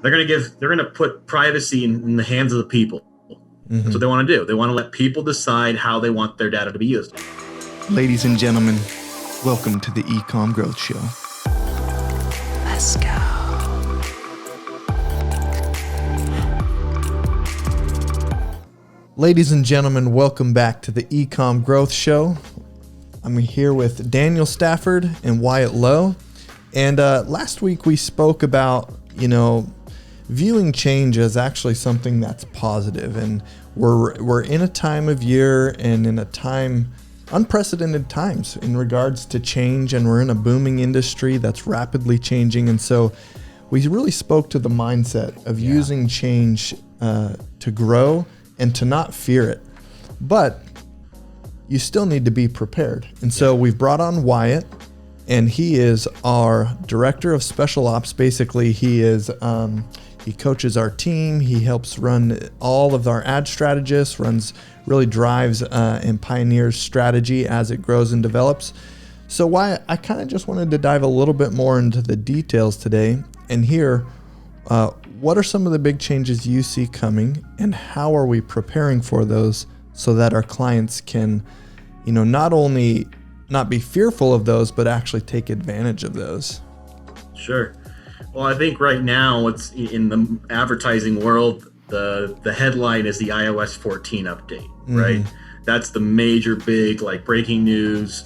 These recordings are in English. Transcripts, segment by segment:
they're gonna put privacy in the hands of the people. That's what they want to do. They want to let people decide how they want their data to be used. Ladies and gentlemen, welcome to the eCom Growth Show. Let's go. Ladies and gentlemen, welcome back to the eCom Growth Show. I'm here with Daniel Stafford and Wyatt Lowe. And last week we spoke about, viewing change as actually something that's positive. And we're in a time of year and in a time, unprecedented times in regards to change. And we're in a booming industry that's rapidly changing. And so we really spoke to the mindset of using change to grow and to not fear it. But you still need to be prepared. And so we've brought on Wyatt, and he is our director of special ops. Basically, he is he coaches our team. He helps run all of our ad strategists, really drives and pioneers strategy as it grows and develops. So Wyatt, I kind of just wanted to dive a little bit more into the details today and hear what are some of the big changes you see coming, and how are we preparing for those so that our clients can, not only not be fearful of those, but actually take advantage of those. Sure. Well, I think right now, it's in the advertising world, the headline is the iOS 14 update, right? That's the major big breaking news.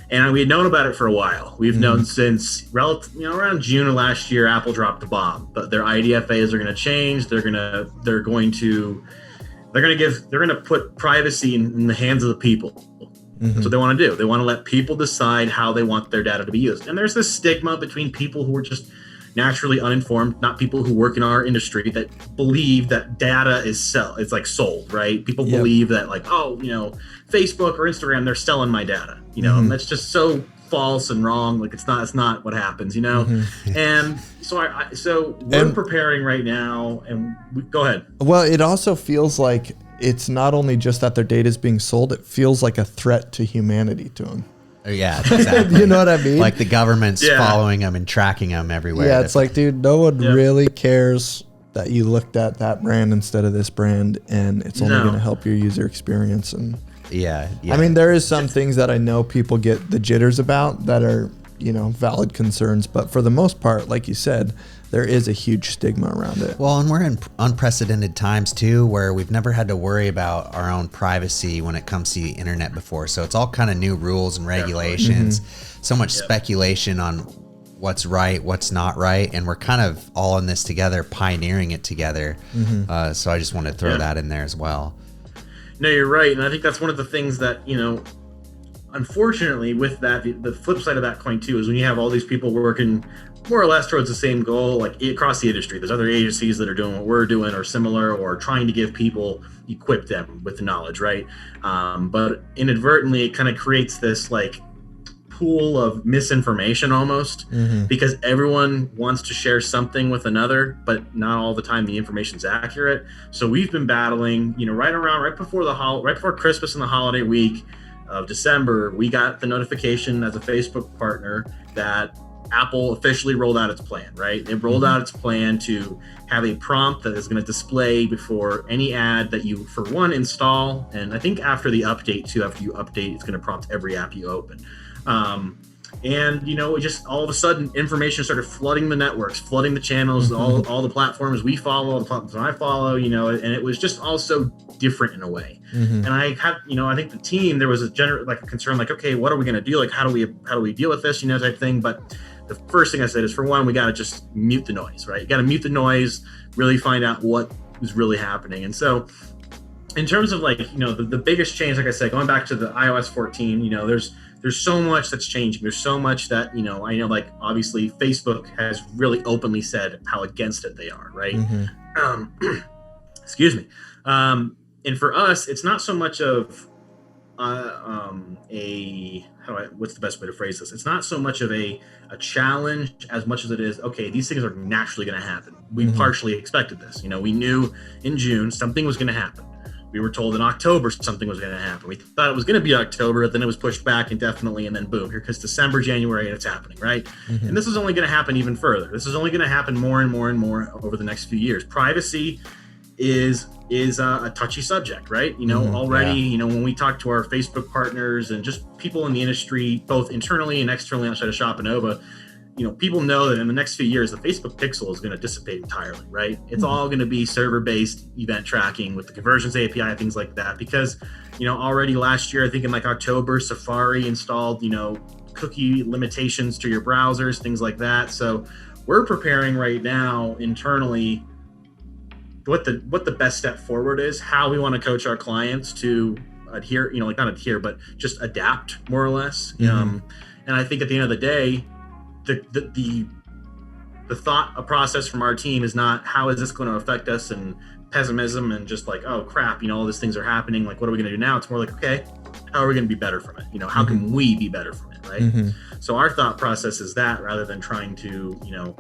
And we had known about it for a while. We've known since around June of last year, Apple dropped the bomb. But their IDFAs are going to change. They're going to put privacy in the hands of the people. That's what they want to do. They want to let people decide how they want their data to be used. And there's this stigma between people who are just naturally uninformed, not people who work in our industry, that believe that data is sold, right? People believe that Facebook or Instagram, they're selling my data, and that's just so false and wrong. It's not what happens, And so we're preparing right now, and go ahead. Well, it also feels like it's not only just that their data is being sold, it feels like a threat to humanity to them. Yeah, exactly. You know what I mean? Like the government's following them and tracking them everywhere. Yeah, it's like, dude, no one really cares that you looked at that brand instead of this brand, and it's only going to help your user experience. And yeah. I mean, there is some things that I know people get the jitters about that are, valid concerns, but for the most part, like you said, there is a huge stigma around it. Well, and we're in unprecedented times too, where we've never had to worry about our own privacy when it comes to the internet before. So it's all kind of new rules and regulations, so much speculation on what's right, what's not right. And we're kind of all in this together, pioneering it together. So I just want to throw that in there as well. No, you're right. And I think that's one of the things that, unfortunately with that, the flip side of that coin too, is when you have all these people working more or less towards the same goal, across the industry. There's other agencies that are doing what we're doing or similar, or trying to give people, equip them with the knowledge, right? But inadvertently, it kind of creates this pool of misinformation almost, because everyone wants to share something with another, but not all the time the information's accurate. So we've been battling, right before Christmas and the holiday week of December, we got the notification as a Facebook partner that Apple officially rolled out its plan, right? It rolled out its plan to have a prompt that is going to display before any ad that you, for one, install. And I think after the update too, after you update, it's going to prompt every app you open. And it just all of a sudden information started flooding the networks, flooding the channels, all the platforms we follow, all the platforms I follow, and it was just all so different in a way. And I had, I think the team, there was a general a concern, okay, what are we going to do? How do we deal with this, type thing. But the first thing I said is, for one, we got to just mute the noise, right? You got to mute the noise, really find out what is really happening. And so in terms of the biggest change, like I said, going back to the iOS 14, there's so much that's changing. There's so much that, I know obviously Facebook has really openly said how against it they are, right? Excuse me. And for us, it's not so much of what's the best way to phrase this? It's not so much of a challenge as much as it is, okay, these things are naturally going to happen. We partially expected this. We knew in June something was going to happen. we were told in October something was going to happen. We thought it was going to be October, but then it was pushed back indefinitely, and then boom, here comes December, January, and it's happening, right? Mm-hmm. And this is only going to happen even further. This is only going to happen more and more and more over the next few years. Privacy is a touchy subject, right? Already, when we talk to our Facebook partners and just people in the industry, both internally and externally outside of Shopanova, people know that in the next few years, the Facebook pixel is going to dissipate entirely, right? It's all going to be server-based event tracking with the conversions API, things like that. Because, already last year, I think in like October, Safari installed, cookie limitations to your browsers, things like that. So we're preparing right now internally what the best step forward is, how we want to coach our clients to adhere, not adhere, but just adapt more or less. And I think at the end of the day, the thought process from our team is not how is this going to affect us and pessimism and just like, oh crap, all these things are happening, like what are we going to do now? It's more like, okay, how are we going to be better from it? How can we be better from it, right? So our thought process is that, rather than trying to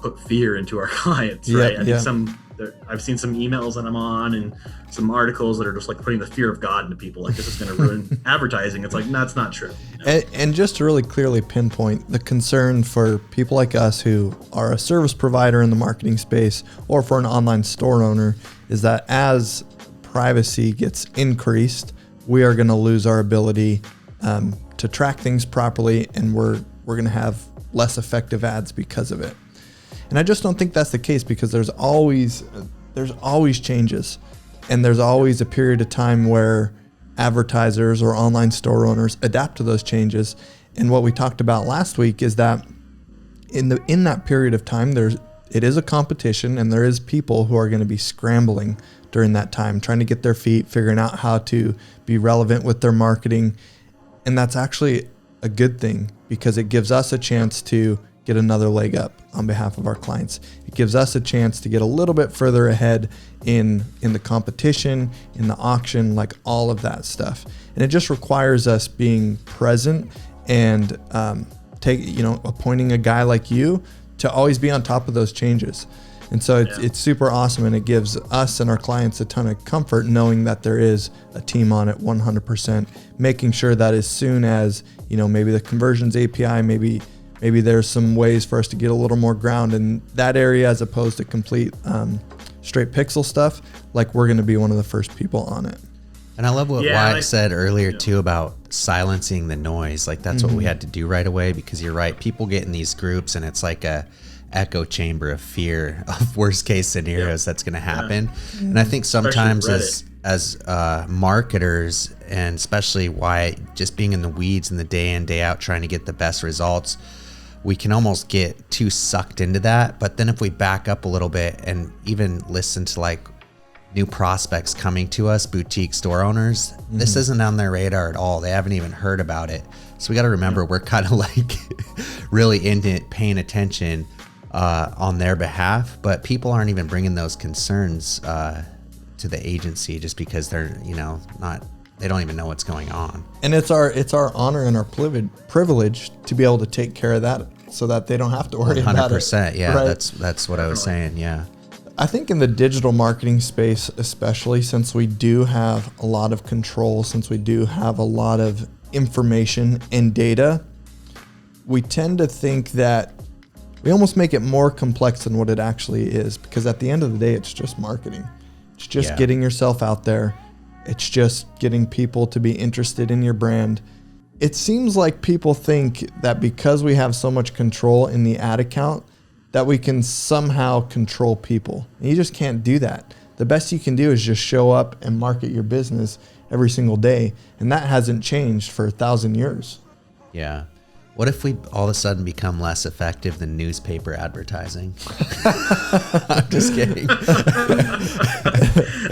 put fear into our clients, right? I think I've seen some emails that I'm on and some articles that are just like putting the fear of God into people, like this is going to ruin advertising. It's like, no, that's not true. And just to really clearly pinpoint the concern for people like us who are a service provider in the marketing space, or for an online store owner, is that as privacy gets increased, we are going to lose our ability to track things properly, and we're going to have less effective ads because of it. And I just don't think that's the case, because there's always changes, and there's always a period of time where advertisers or online store owners adapt to those changes. And what we talked about last week is that in that period of time, it is a competition, and there is people who are going to be scrambling during that time, trying to get their feet, figuring out how to be relevant with their marketing. And that's actually a good thing, because it gives us a chance to get another leg up on behalf of our clients. It gives us a chance to get a little bit further ahead in the competition, in the auction, like all of that stuff. And it just requires us being present and appointing a guy like you to always be on top of those changes. And so it's super awesome, and it gives us and our clients a ton of comfort knowing that there is a team on it 100%, making sure that as soon as, maybe the conversions API, maybe there's some ways for us to get a little more ground in that area as opposed to complete straight pixel stuff, like we're going to be one of the first people on it. And I love what Wyatt said earlier too about silencing the noise. Like that's what we had to do right away, because you're right. People get in these groups and it's like a echo chamber of fear of worst case scenarios that's going to happen. And I think sometimes as marketers, and especially Wyatt, just being in the weeds in the day in, day out, trying to get the best results, we can almost get too sucked into that. But then if we back up a little bit and even listen to like new prospects coming to us, boutique store owners, this isn't on their radar at all. They haven't even heard about it. So we got to remember we're kind of like really into it, paying attention on their behalf, but people aren't even bringing those concerns to the agency just because they're, they don't even know what's going on. And it's our honor and our privilege to be able to take care of that, so that they don't have to worry about it. 100%. Yeah, right? That's what I was saying. Yeah. I think in the digital marketing space, especially since we do have a lot of control, since we do have a lot of information and data, we tend to think that we almost make it more complex than what it actually is, because at the end of the day, it's just marketing. It's just getting yourself out there. It's just getting people to be interested in your brand. It seems like people think that because we have so much control in the ad account, that we can somehow control people. And you just can't do that. The best you can do is just show up and market your business every single day. And that hasn't changed for 1,000 years. Yeah. What if we all of a sudden become less effective than newspaper advertising? I'm just kidding.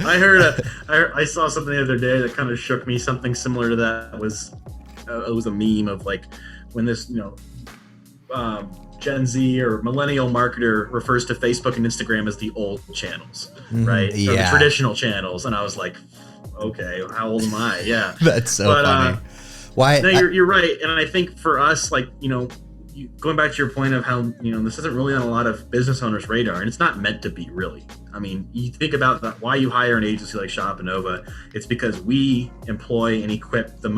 I saw something the other day that kind of shook me. Something similar to that was, it was a meme of like when this, Gen Z or millennial marketer refers to Facebook and Instagram as the old channels, right? Or the traditional channels. And I was like, okay, how old am I? Yeah. That's so funny. Why? No, you're right. And I think for us, like, going back to your point of how, this isn't really on a lot of business owners' radar, and it's not meant to be really. I mean, you think about that, why you hire an agency like Shopanova, it's because we employ and equip the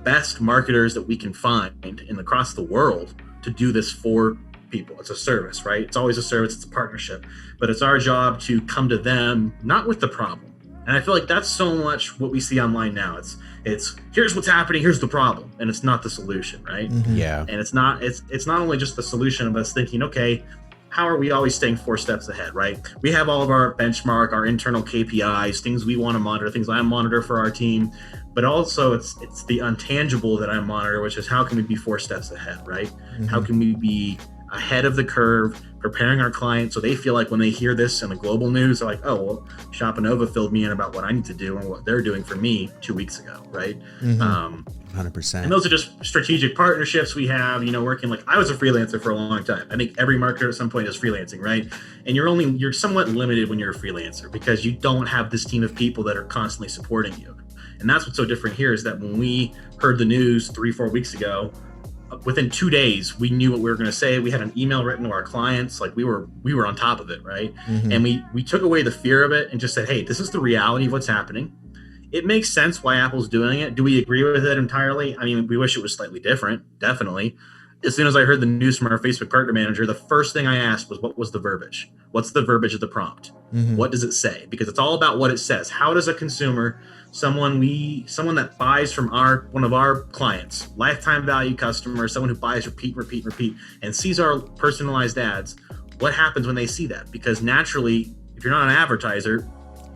best marketers that we can find across the world to do this for people. It's a service, right? It's always a service, it's a partnership, but it's our job to come to them, not with the problem. And I feel like that's so much what we see online now. It's here's what's happening, here's the problem, and it's not the solution, right? Yeah. And it's not only just the solution of us thinking, okay, how are we always staying 4 steps ahead, right? We have all of our benchmark, our internal KPIs, things we want to monitor, things I monitor for our team, but also it's the intangible that I monitor, which is how can we be 4 steps ahead, right? How can we be ahead of the curve, preparing our clients so they feel like when they hear this in the global news, they're like, oh, well, Shopanova filled me in about what I need to do and what they're doing for me 2 weeks ago, right? 100%. And those are just strategic partnerships we have, working. Like, I was a freelancer for a long time. I think every marketer at some point is freelancing, right? And you're somewhat limited when you're a freelancer because you don't have this team of people that are constantly supporting you. And that's what's so different here is that when we heard the news 3-4 weeks ago, within 2 days, we knew what we were going to say. We had an email written to our clients. Like, we were on top of it, right? And we took away the fear of it and just said, hey, this is the reality of what's happening. It makes sense why Apple's doing it. Do we agree with it entirely? I mean, we wish it was slightly different, definitely. As soon as I heard the news from our Facebook partner manager, the first thing I asked was, what was the verbiage? What's the verbiage of the prompt? What does it say? Because it's all about what it says. How does a consumer, someone that buys from one of our clients, lifetime value customer, someone who buys repeat, and sees our personalized ads, what happens when they see that? Because naturally, if you're not an advertiser,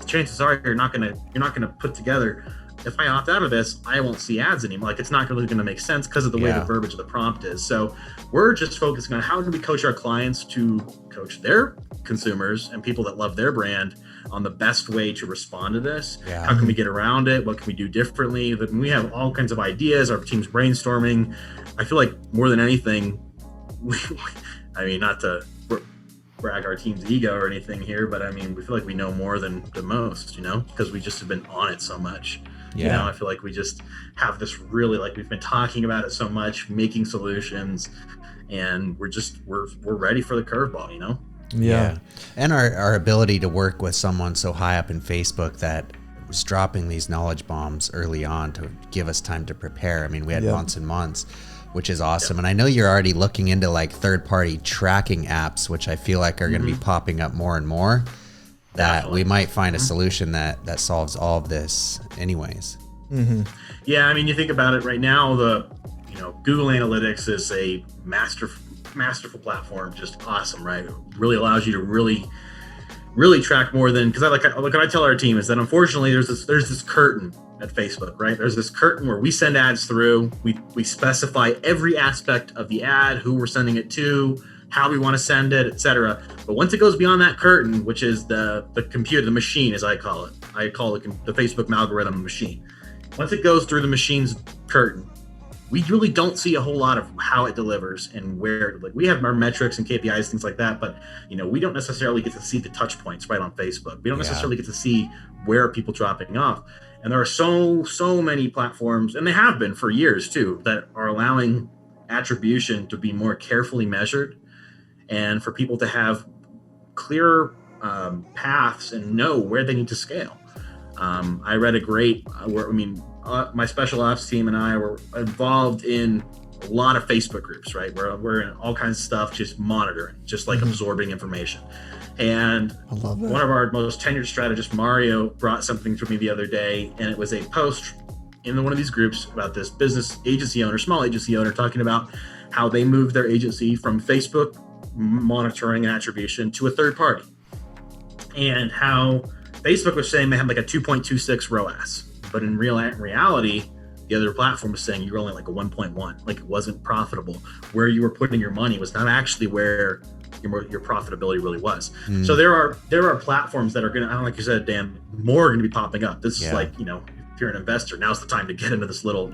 chances are you're not gonna put together, if I opt out of this, I won't see ads anymore. Like, it's not really going to make sense because of the way the verbiage of the prompt is. So we're just focusing on how do we coach our clients to coach their consumers and people that love their brand on the best way to respond to this. How can we get around it? What can we do differently? We have all kinds of ideas. Our team's brainstorming. I feel like more than anything, I mean, not to brag our team's ego or anything here, but I mean, we feel like we know more than the most, because we just have been on it so much. I feel like we just have this really, like, we've been talking about it so much, making solutions, and we're ready for the curveball, Yeah. And our ability to work with someone so high up in Facebook that was dropping these knowledge bombs early on to give us time to prepare. I mean, we had months and months, which is awesome. And I know you're already looking into like third-party tracking apps, which I feel like are going to be popping up more and more, that we might find a solution that solves all of this anyways. Yeah, I mean, you think about it right now, Google Analytics is a masterful platform, just awesome, right? It really allows you to really track more than, because what I tell our team is that unfortunately there's this curtain at Facebook, right? There's this curtain where we send ads through, we specify every aspect of the ad, who we're sending it to, how we want to send it, etc. But once it goes beyond that curtain, which is the computer, the machine, as I call it the Facebook algorithm machine. Once it goes through the machine's curtain, we really don't see a whole lot of how it delivers and where. Like, we have our metrics and KPIs, things like that, but we don't necessarily get to see the touch points right on Facebook. We don't necessarily get to see where are people dropping off. And there are so many platforms, and they have been for years too, that are allowing attribution to be more carefully measured and for people to have clear paths and know where they need to scale. I read a great, my special ops team and I were involved in a lot of Facebook groups, right? We're in all kinds of stuff, just monitoring, just like absorbing information. And one of our most tenured strategists, Mario, brought something to me the other day, and it was a post in one of these groups about this small agency owner, talking about how they moved their agency from Facebook monitoring and attribution to a third party, and how Facebook was saying they had like a 2.26 ROAS, but in reality, the other platform was saying you were only like a 1.1, like it wasn't profitable. Where you were putting your money was not actually where your profitability really was. So there are platforms that are going to, like you said, Dan, more are going to be popping up. This is like, if you're an investor, now's the time to get into this little,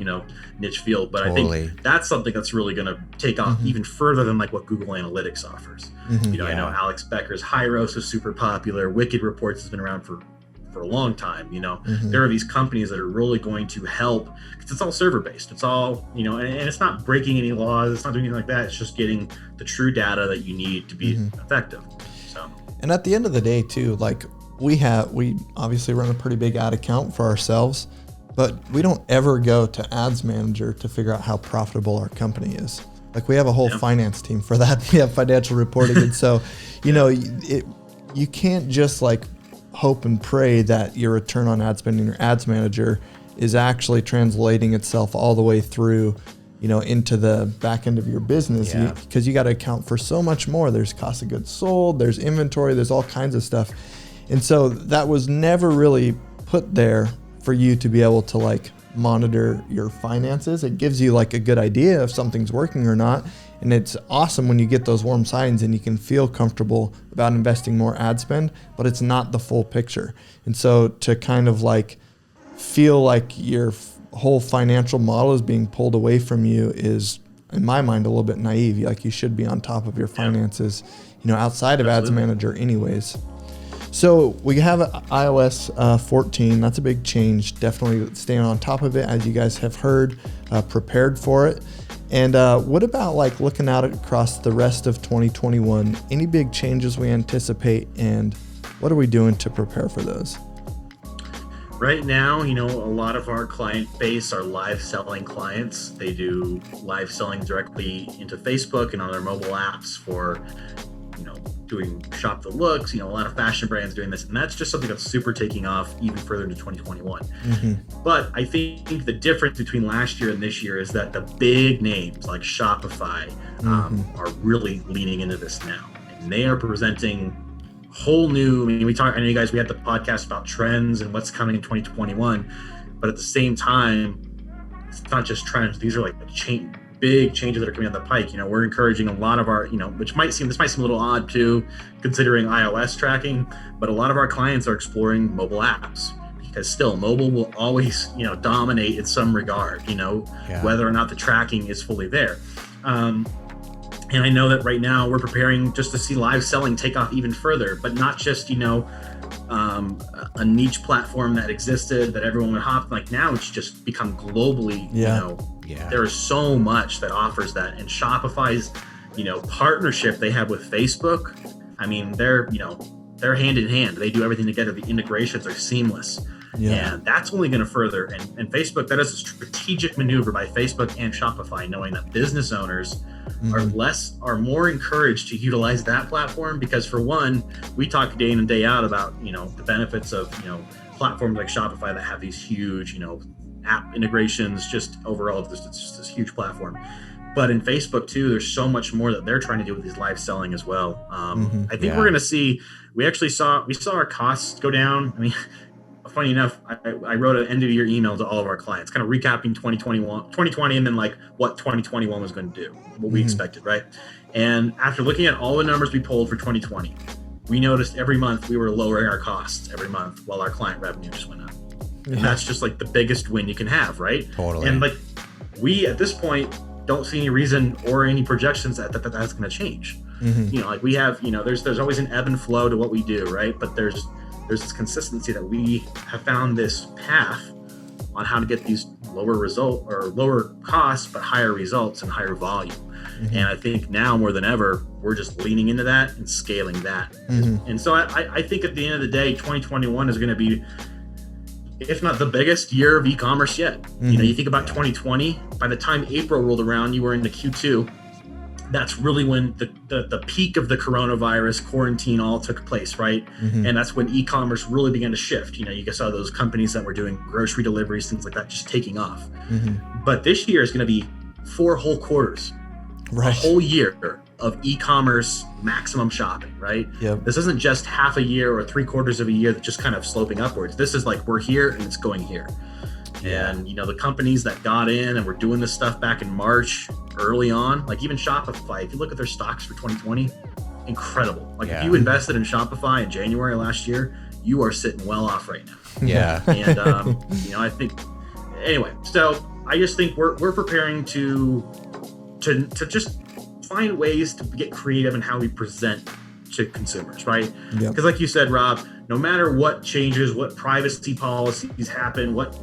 niche field. But I think that's something that's really going to take off even further than like what Google Analytics offers. I know Alex Becker's Hyros is super popular. Wicked Reports has been around for a long time. There are these companies that are really going to help, because it's all server based. It's all, and it's not breaking any laws. It's not doing anything like that. It's just getting the true data that you need to be effective. So, and at the end of the day too, like we obviously run a pretty big ad account for ourselves, but we don't ever go to Ads Manager to figure out how profitable our company is. Like we have a whole finance team for that. We have financial reporting. And so, you can't just like hope and pray that your return on ad spend in your Ads Manager is actually translating itself all the way through, into the back end of your business, because you got to account for so much more. There's cost of goods sold, there's inventory, there's all kinds of stuff. And so that was never really put there for you to be able to like monitor your finances. It gives you like a good idea if something's working or not. And it's awesome when you get those warm signs and you can feel comfortable about investing more ad spend, but it's not the full picture. And so to kind of like feel like your whole financial model is being pulled away from you is, in my mind, a little bit naive. Like you should be on top of your finances, outside of Ads Manager anyways. So we have iOS 14. That's a big change. Definitely staying on top of it, as you guys have heard, prepared for it. And what about like looking out across the rest of 2021? Any big changes we anticipate, and what are we doing to prepare for those? Right now, a lot of our client base are live selling clients. They do live selling directly into Facebook and on their mobile apps for, doing shop that looks, a lot of fashion brands doing this. And that's just something that's super taking off even further into 2021. Mm-hmm. But I think the difference between last year and this year is that the big names like Shopify are really leaning into this now. And they are presenting whole new, I know you guys, we had the podcast about trends and what's coming in 2021, but at the same time, it's not just trends. These are like big changes that are coming down the pike. We're encouraging a lot of our, this might seem a little odd too, considering iOS tracking, but a lot of our clients are exploring mobile apps because still mobile will always, dominate in some regard, whether or not the tracking is fully there. And I know that right now we're preparing just to see live selling take off even further, but not just, a niche platform that existed that everyone would hop. Like now it's just become globally, there is so much that offers that. And Shopify's, partnership they have with Facebook, they're hand in hand. They do everything together. The integrations are seamless. Yeah. And that's only going to further. And Facebook, that is a strategic maneuver by Facebook and Shopify, knowing that business owners are more encouraged to utilize that platform because, for one, we talk day in and day out about, the benefits of, platforms like Shopify that have these huge, app integrations, just overall, it's just this huge platform. But in Facebook too, there's so much more that they're trying to do with these live selling as well. I think we're going to see, we saw our costs go down. Funny enough, I wrote an end of year email to all of our clients, kind of recapping 2020, and then like what 2021 was going to do, what we expected, right? And after looking at all the numbers we pulled for 2020, we noticed every month we were lowering our costs every month while our client revenue just went up. And that's just like the biggest win you can have, right? Totally. And like we at this point don't see any reason or any projections that that's going to change. Like we have, there's always an ebb and flow to what we do, right? But there's this consistency that we have found this path on how to get these lower costs, but higher results and higher volume. And I think now more than ever, we're just leaning into that and scaling that. And so I think at the end of the day, 2021 is going to be, if not the biggest year of e-commerce yet. You think about 2020, by the time April rolled around, you were into Q2. That's really when the peak of the coronavirus quarantine all took place, right? And that's when e-commerce really began to shift. You saw those companies that were doing grocery deliveries, things like that, just taking off. But this year is going to be 4 whole quarters, a whole year of e-commerce maximum shopping, right? This isn't just half a year or 3/4 of a year that's just kind of sloping upwards. This is like, we're here and it's going here. And, the companies that got in and were doing this stuff back in March, early on, like even Shopify, if you look at their stocks for 2020, incredible. Like if you invested in Shopify in January last year, you are sitting well off right now. And, I think, anyway, so I just think we're preparing to just find ways to get creative in how we present to consumers, right? Because like you said, Rob, no matter what changes, what privacy policies happen, what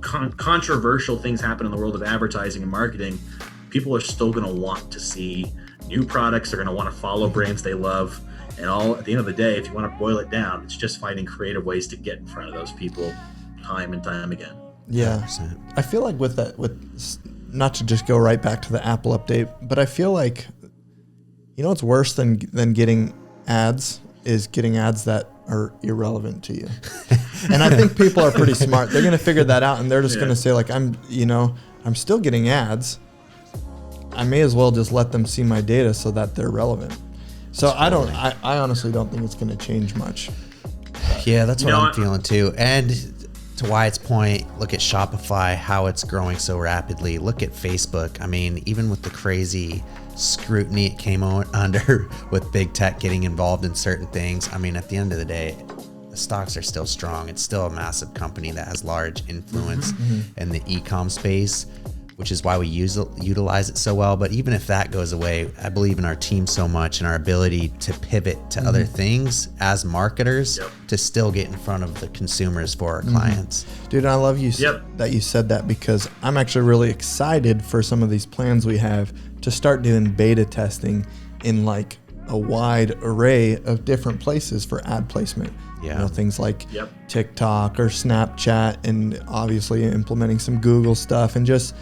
controversial things happen in the world of advertising and marketing, people are still going to want to see new products. They're going to want to follow brands they love. And all at the end of the day, if you want to boil it down, it's just finding creative ways to get in front of those people time and time again. Yeah. 100%. I feel like with not to just go right back to the Apple update, but I feel like, what's worse than getting ads is getting ads that are irrelevant to you. And I think people are pretty smart. They're going to figure that out, and they're just going to say like, I'm still getting ads. I may as well just let them see my data so that they're relevant. So I honestly don't think it's going to change much. Yeah, that's what I'm feeling too. And to Wyatt's point, look at Shopify, how it's growing so rapidly. Look at Facebook. I mean, even with the crazy scrutiny it came under with big tech getting involved in certain things, I mean, at the end of the day, the stocks are still strong. It's still a massive company that has large influence in the e-com space, which is why we utilize it so well. But even if that goes away, I believe in our team so much and our ability to pivot to other things as marketers to still get in front of the consumers for our clients. Dude, I love you that you said that, because I'm actually really excited for some of these plans we have to start doing beta testing in like a wide array of different places for ad placement. Yeah. Things like TikTok or Snapchat, and obviously implementing some Google stuff, and just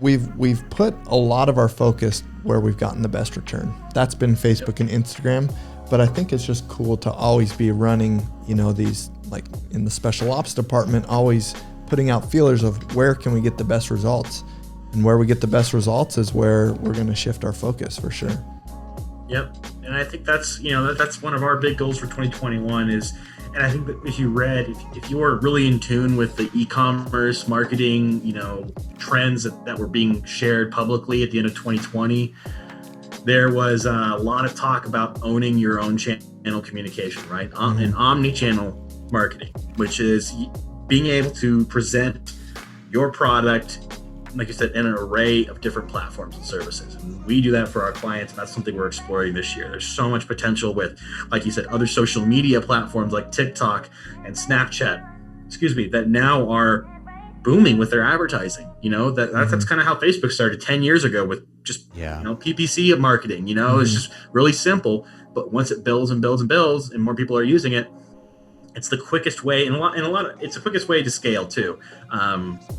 we've put a lot of our focus where we've gotten the best return. That's been Facebook and Instagram, but I think it's just cool to always be running, these, like in the special ops department, always putting out feelers of where can we get the best results, and where we get the best results is where we're going to shift our focus for sure. Yep. And I think that's one of our big goals for 2021 is, and I think that if you were really in tune with the e-commerce marketing, trends that were being shared publicly at the end of 2020, there was a lot of talk about owning your own channel communication, right? And omni-channel marketing, which is being able to present your product, like you said, in an array of different platforms and services. And we do that for our clients, and that's something we're exploring this year. There's so much potential with, like you said, other social media platforms like TikTok and Snapchat, that now are booming with their advertising. That's kind of how Facebook started 10 years ago with just PPC of marketing. It's just really simple, but once it builds and builds and builds, and more people are using it, it's the quickest way, it's the quickest way to scale too.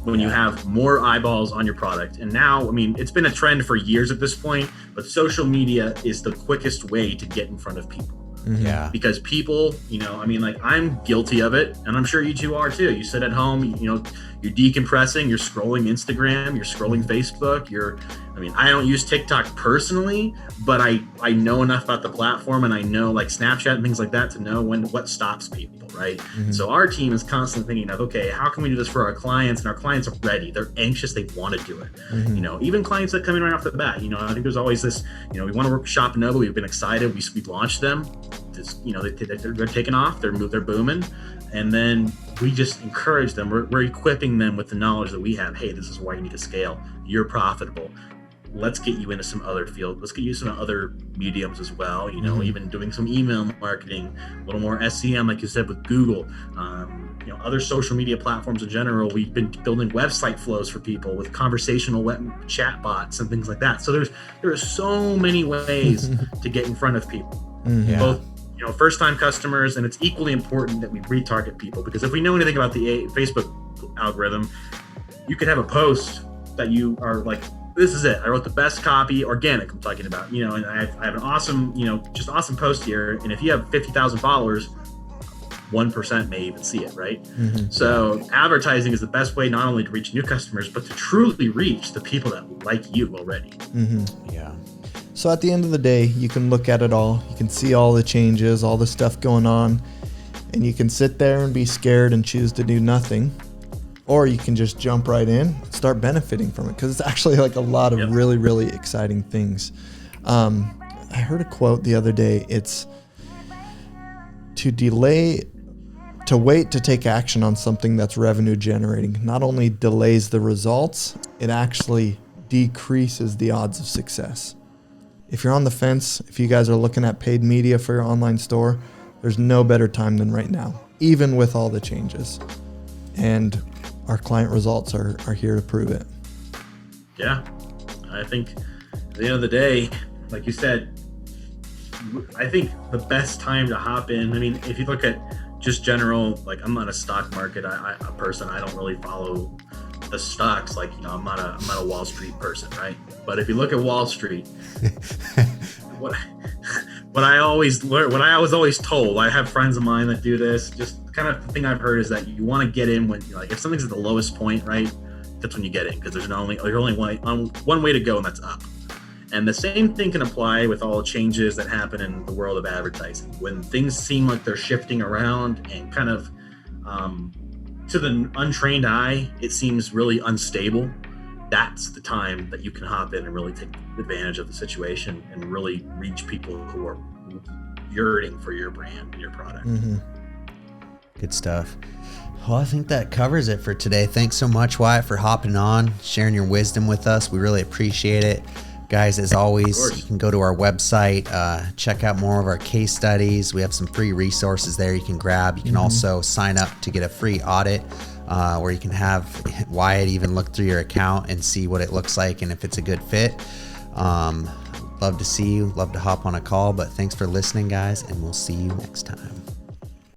When you have more eyeballs on your product. And now, it's been a trend for years at this point, but social media is the quickest way to get in front of people. Yeah. Because people, I'm guilty of it, and I'm sure you two are too. You sit at home, you're decompressing, you're scrolling Instagram, you're scrolling Facebook, I don't use TikTok personally, but I know enough about the platform, and I know like Snapchat and things like that to know what stops people, right? So our team is constantly thinking of, okay, how can we do this for our clients? And our clients are ready. They're anxious. They want to do it. Even clients that come in right off the bat, I think there's always this, we want to work with Shopanova. We've been excited. We launched them. They're taking off. They're booming. And then we just encourage them. We're equipping them with the knowledge that we have. Hey, this is why you need to scale. You're profitable. Let's get you into some other field. Let's get you some other mediums as well. Even doing some email marketing, a little more SEM, like you said, with Google. Other social media platforms in general. We've been building website flows for people with conversational chat bots and things like that. So there are so many ways to get in front of people, both first-time customers, and it's equally important that we retarget people, because if we know anything about the Facebook algorithm, you could have a post that you are like, this is it. I wrote the best copy, organic I'm talking about, and I have an awesome, just awesome post here. And if you have 50,000 followers, 1% may even see it, right? So advertising is the best way not only to reach new customers, but to truly reach the people that like you already. Yeah. So at the end of the day, you can look at it all. You can see all the changes, all the stuff going on, and you can sit there and be scared and choose to do nothing. Or you can just jump right in and start benefiting from it, because it's actually like a lot of really, really exciting things. I heard a quote the other day. It's to wait to take action on something that's revenue generating not only delays the results, it actually decreases the odds of success. If you're on the fence, if you guys are looking at paid media for your online store, there's no better time than right now, even with all the changes. And our client results are here to prove it. Yeah. I think at the end of the day, like you said, I think the best time to hop in, I mean, if you look at just general, like I'm not a stock market a person, I don't really follow the stocks. Like, you know, I'm not a Wall Street person, right? But if you look at Wall Street, what I always learned, what I was always told, I have friends of mine that do this, just kind of the thing I've heard is that you want to get in when, you know, like if something's at the lowest point, right, that's when you get in, because there's only one way to go, and that's up. And the same thing can apply with all the changes that happen in the world of advertising. When things seem like they're shifting around and kind of, to the untrained eye, it seems really unstable. That's the time that you can hop in and really take advantage of the situation and really reach people who are yearning for your brand and your product. Mm-hmm. Good stuff. Well, I think that covers it for today. Thanks so much, Wyatt, for hopping on, sharing your wisdom with us. We really appreciate it. Guys, as always, you can go to our website, check out more of our case studies. We have some free resources there you can grab. You can also sign up to get a free audit where you can have Wyatt even look through your account and see what it looks like and if it's a good fit. Love to see you. Love to hop on a call. But thanks for listening, guys, and we'll see you next time.